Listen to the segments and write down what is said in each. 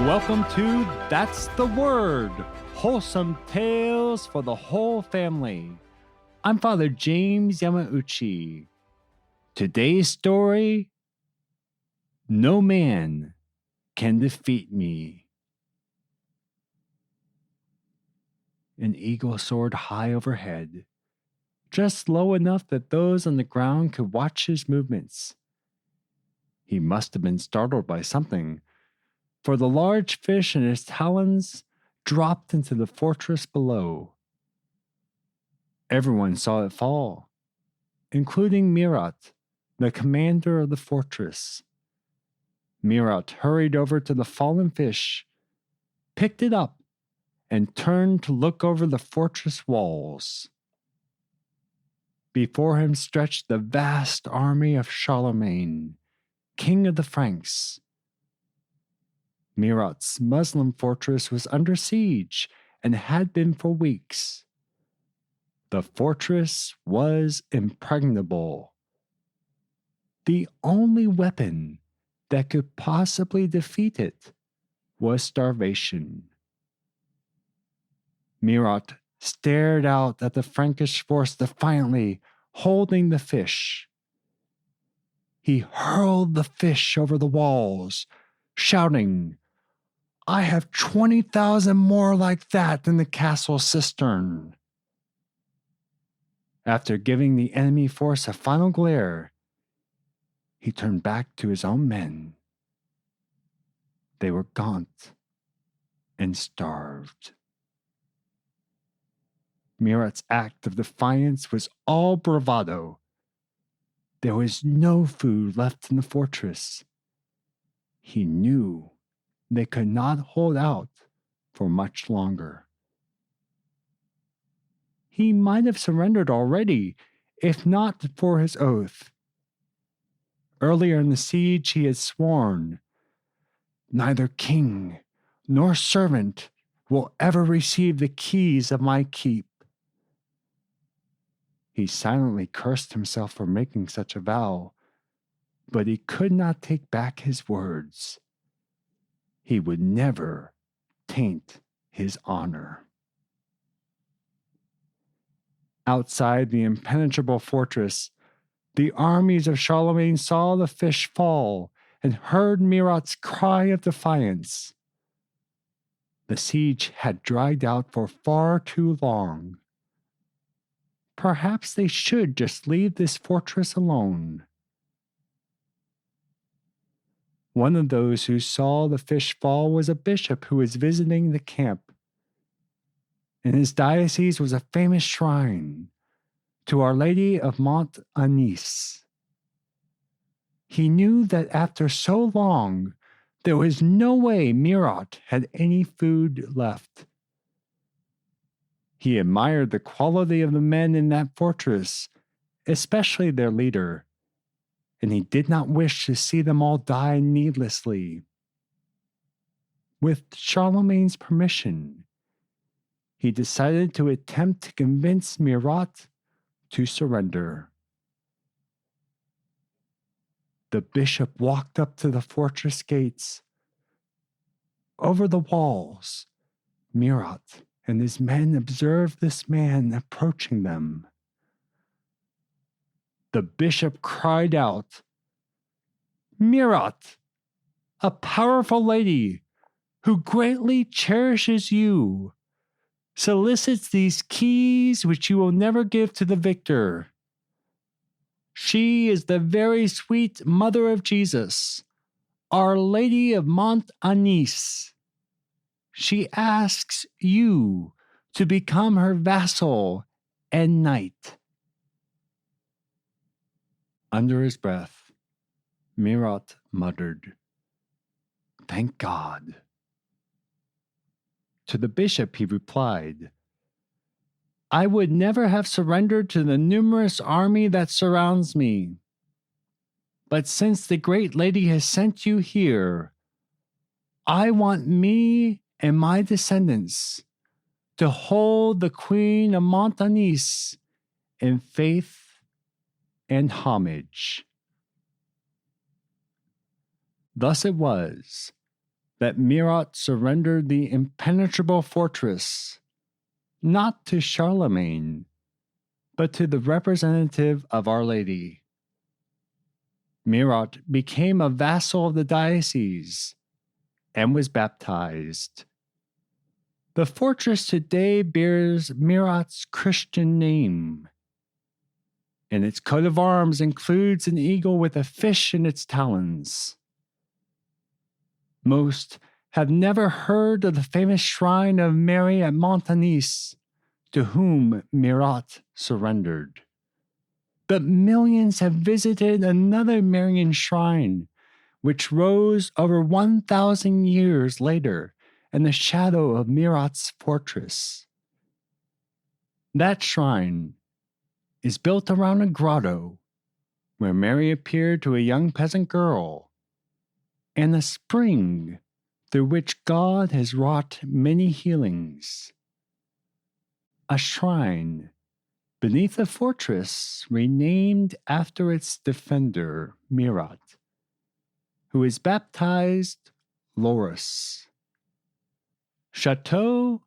Welcome to That's the Word, wholesome tales for the whole family. I'm Father James Yamauchi. Today's story, No Man Can Defeat Me. An eagle soared high overhead, just low enough that those on the ground could watch his movements. He must have been startled by something, for the large fish in his talons dropped into the fortress below. Everyone saw it fall, including Mirat, the commander of the fortress. Mirat hurried over to the fallen fish, picked it up, and turned to look over the fortress walls. Before him stretched the vast army of Charlemagne, king of the Franks. Mirat's Muslim fortress was under siege and had been for weeks. The fortress was impregnable. The only weapon that could possibly defeat it was starvation. Mirat stared out at the Frankish force defiantly, holding the fish. He hurled the fish over the walls, shouting, "I have 20,000 more like that in the castle cistern." After giving the enemy force a final glare, he turned back to his own men. They were gaunt and starved. Mirat's act of defiance was all bravado. There was no food left in the fortress. He knew they could not hold out for much longer. He might have surrendered already, if not for his oath. Earlier in the siege, he had sworn, "Neither king nor servant will ever receive the keys of my keep." He silently cursed himself for making such a vow, but he could not take back his words. He would never taint his honor. Outside the impenetrable fortress, the armies of Charlemagne saw the fish fall and heard Mirat's cry of defiance. The siege had dragged out for far too long. Perhaps they should just leave this fortress alone. One of those who saw the fish fall was a bishop who was visiting the camp. In his diocese was a famous shrine to Our Lady of Mont Anis. He knew that after so long, there was no way Mirat had any food left. He admired the quality of the men in that fortress, especially their leader, and he did not wish to see them all die needlessly. With Charlemagne's permission, he decided to attempt to convince Mirat to surrender. The bishop walked up to the fortress gates. Over the walls, Mirat and his men observed this man approaching them. The bishop cried out, "Mirat, a powerful lady who greatly cherishes you, solicits these keys which you will never give to the victor. She is the very sweet mother of Jesus, Our Lady of Mont Anis. She asks you to become her vassal and knight." Under his breath, Mirat muttered, "Thank God." To the bishop he replied, "I would never have surrendered to the numerous army that surrounds me. But since the great lady has sent you here, I want me and my descendants to hold the Queen of Montanis in faith and homage." Thus it was that Murat surrendered the impenetrable fortress, not to Charlemagne, but to the representative of Our Lady. Murat became a vassal of the diocese and was baptized. The fortress today bears Murat's Christian name, and its coat of arms includes an eagle with a fish in its talons. Most have never heard of the famous shrine of Mary at Montanis, to whom Murat surrendered. But millions have visited another Marian shrine, which rose over 1,000 years later in the shadow of Murat's fortress. That shrine is built around a grotto where Mary appeared to a young peasant girl, and a spring through which God has wrought many healings. A shrine beneath a fortress renamed after its defender, Murat, who is baptized Loris. Chateau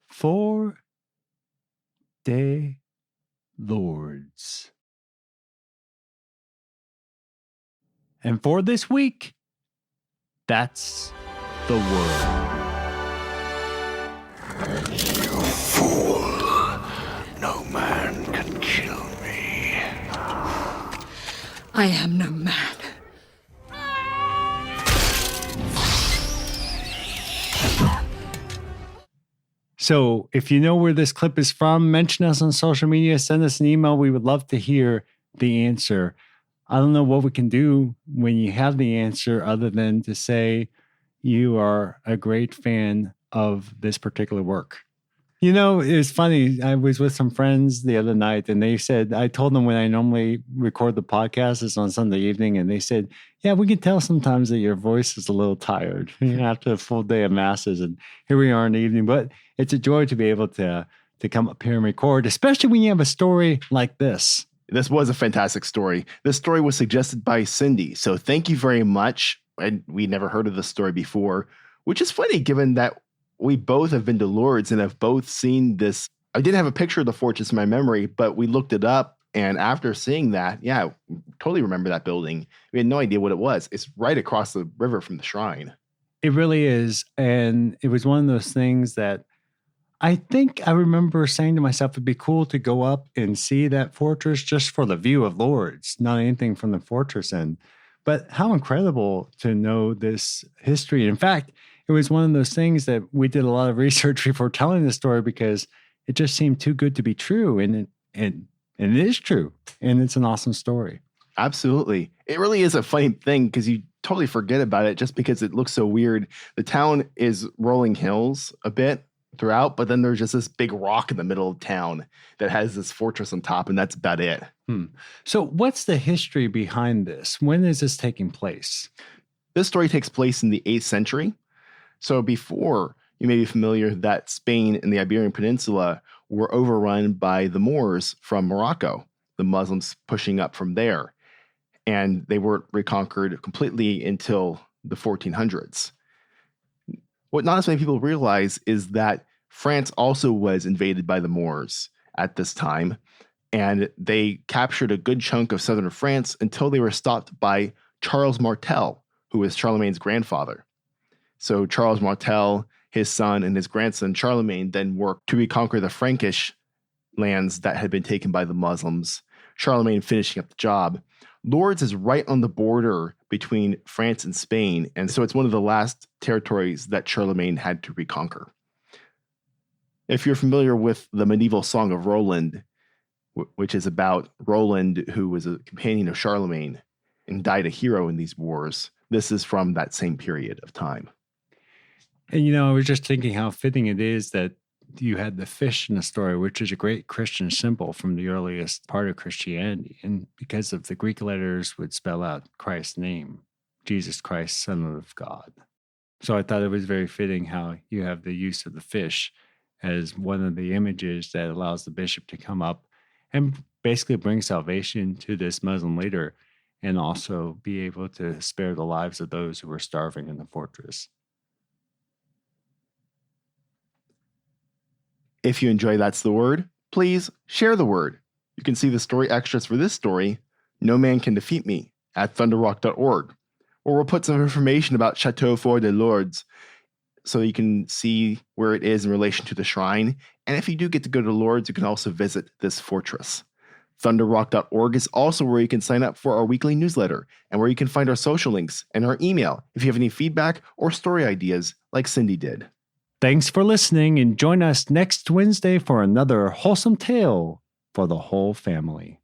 for des Lords. And for this week, that's the word. You fool! No man can kill me. I am no man. So if you know where this clip is from, mention us on social media, send us an email. We would love to hear the answer. I don't know what we can do when you have the answer other than to say you are a great fan of this particular work. You know, it was funny. I was with some friends the other night and they said, I told them when I normally record the podcast is on Sunday evening. And they said, yeah, we can tell sometimes that your voice is a little tired after a full day of masses. And here we are in the evening. But it's a joy to be able to come up here and record, especially when you have a story like this. This was a fantastic story. This story was suggested by Cindy. So thank you very much. And we never heard of this story before, which is funny given that we both have been to Lourdes and have both seen this. I didn't have a picture of the fortress in my memory, but we looked it up. And after seeing that, yeah, totally remember that building. We had no idea what it was. It's right across the river from the shrine. It really is. And it was one of those things that I think I remember saying to myself, it'd be cool to go up and see that fortress just for the view of Lourdes, not anything from the fortress end. But how incredible to know this history. In fact, it was one of those things that we did a lot of research before telling the story because it just seemed too good to be true. And it is true. And it's an awesome story. Absolutely. It really is a funny thing because you totally forget about it just because it looks so weird. The town is rolling hills a bit throughout, but then there's just this big rock in the middle of town that has this fortress on top, and that's about it. So what's the history behind this? When is this taking place? This story takes place in the 8th century. So before, you may be familiar that Spain and the Iberian Peninsula were overrun by the Moors from Morocco, the Muslims pushing up from there. And they weren't reconquered completely until the 1400s. What not as many people realize is that France also was invaded by the Moors at this time, and they captured a good chunk of southern France until they were stopped by Charles Martel, who was Charlemagne's grandfather. So Charles Martel, his son, and his grandson Charlemagne then worked to reconquer the Frankish lands that had been taken by the Muslims, Charlemagne finishing up the job. Lourdes is right on the border between France and Spain, and so it's one of the last territories that Charlemagne had to reconquer. If you're familiar with the medieval Song of Roland, which is about Roland, who was a companion of Charlemagne and died a hero in these wars, this is from that same period of time. And, you know, I was just thinking how fitting it is that you had the fish in the story, which is a great Christian symbol from the earliest part of Christianity. And because of the Greek letters would spell out Christ's name, Jesus Christ, Son of God. So I thought it was very fitting how you have the use of the fish as one of the images that allows the bishop to come up and basically bring salvation to this Muslim leader and also be able to spare the lives of those who were starving in the fortress. If you enjoy That's the Word, please share the word. You can see the story extras for this story, No Man Can Defeat Me, at thunderrock.org, where we'll put some information about Chateau Fort des Lourdes so you can see where it is in relation to the shrine. And if you do get to go to Lourdes, you can also visit this fortress. Thunderrock.org is also where you can sign up for our weekly newsletter and where you can find our social links and our email if you have any feedback or story ideas like Cindy did. Thanks for listening, and join us next Wednesday for another wholesome tale for the whole family.